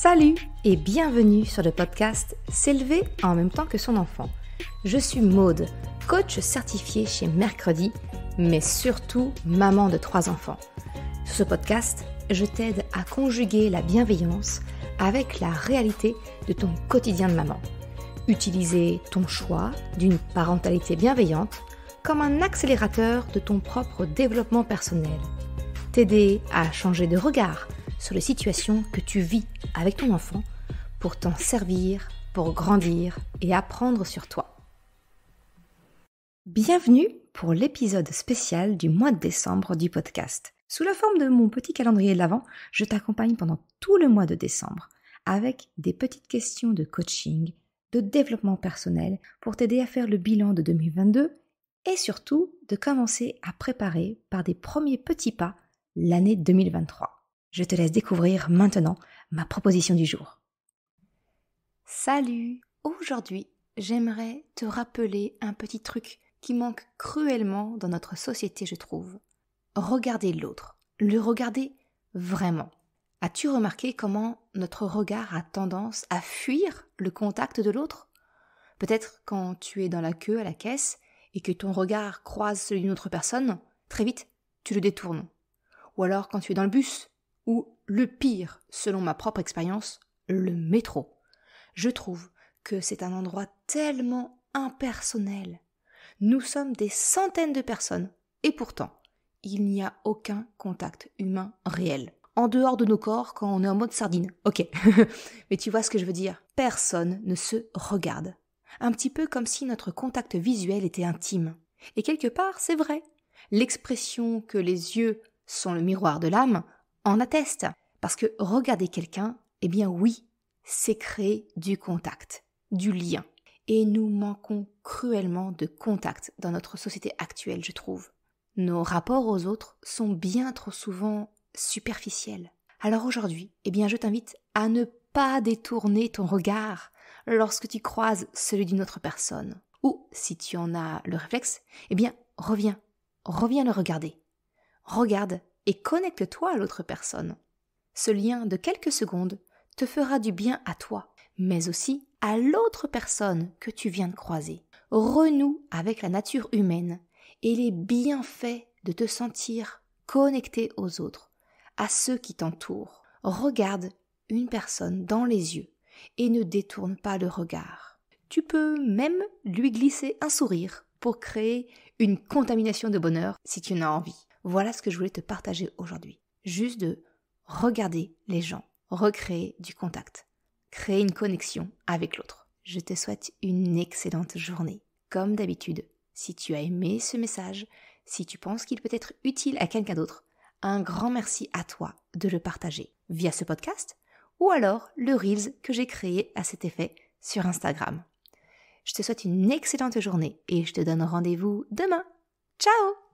Salut et bienvenue sur le podcast S'élever en même temps que son enfant. Je suis Maude, coach certifiée chez Mercredi, mais surtout maman de 3 enfants. Sur ce podcast, je t'aide à conjuguer la bienveillance avec la réalité de ton quotidien de maman. Utiliser ton choix d'une parentalité bienveillante comme un accélérateur de ton propre développement personnel. T'aider à changer de regard sur les situations que tu vis avec ton enfant pour t'en servir, pour grandir et apprendre sur toi. Bienvenue pour l'épisode spécial du mois de décembre du podcast. Sous la forme de mon petit calendrier de l'Avent, je t'accompagne pendant tout le mois de décembre avec des petites questions de coaching, de développement personnel pour t'aider à faire le bilan de 2022 et surtout de commencer à préparer par des premiers petits pas l'année 2023. Je te laisse découvrir maintenant ma proposition du jour. Salut! Aujourd'hui, j'aimerais te rappeler un petit truc qui manque cruellement dans notre société, je trouve. Regarder l'autre, le regarder vraiment. As-tu remarqué comment notre regard a tendance à fuir le contact de l'autre? Peut-être quand tu es dans la queue à la caisse et que ton regard croise celui d'une autre personne, très vite, tu le détournes. Ou alors quand tu es dans le bus, ou le pire, selon ma propre expérience, le métro. Je trouve que c'est un endroit tellement impersonnel. Nous sommes des centaines de personnes, et pourtant, il n'y a aucun contact humain réel. En dehors de nos corps, quand on est en mode sardine. Ok, mais tu vois ce que je veux dire. Personne ne se regarde. Un petit peu comme si notre contact visuel était intime. Et quelque part, c'est vrai. L'expression que les yeux sont le miroir de l'âme en atteste. Parce que regarder quelqu'un, eh bien oui, c'est créer du contact, du lien. Et nous manquons cruellement de contact dans notre société actuelle, je trouve. Nos rapports aux autres sont bien trop souvent superficiels. Alors aujourd'hui, eh bien je t'invite à ne pas détourner ton regard lorsque tu croises celui d'une autre personne. Ou, si tu en as le réflexe, eh bien reviens le regarder. Regarde et connecte-toi à l'autre personne. Ce lien de quelques secondes te fera du bien à toi, mais aussi à l'autre personne que tu viens de croiser. Renoue avec la nature humaine et les bienfaits de te sentir connecté aux autres, à ceux qui t'entourent. Regarde une personne dans les yeux et ne détourne pas le regard. Tu peux même lui glisser un sourire pour créer une contamination de bonheur si tu en as envie. Voilà ce que je voulais te partager aujourd'hui. Juste de regarder les gens, recréer du contact, créer une connexion avec l'autre. Je te souhaite une excellente journée. Comme d'habitude, si tu as aimé ce message, si tu penses qu'il peut être utile à quelqu'un d'autre, un grand merci à toi de le partager via ce podcast ou alors le Reels que j'ai créé à cet effet sur Instagram. Je te souhaite une excellente journée et je te donne rendez-vous demain. Ciao!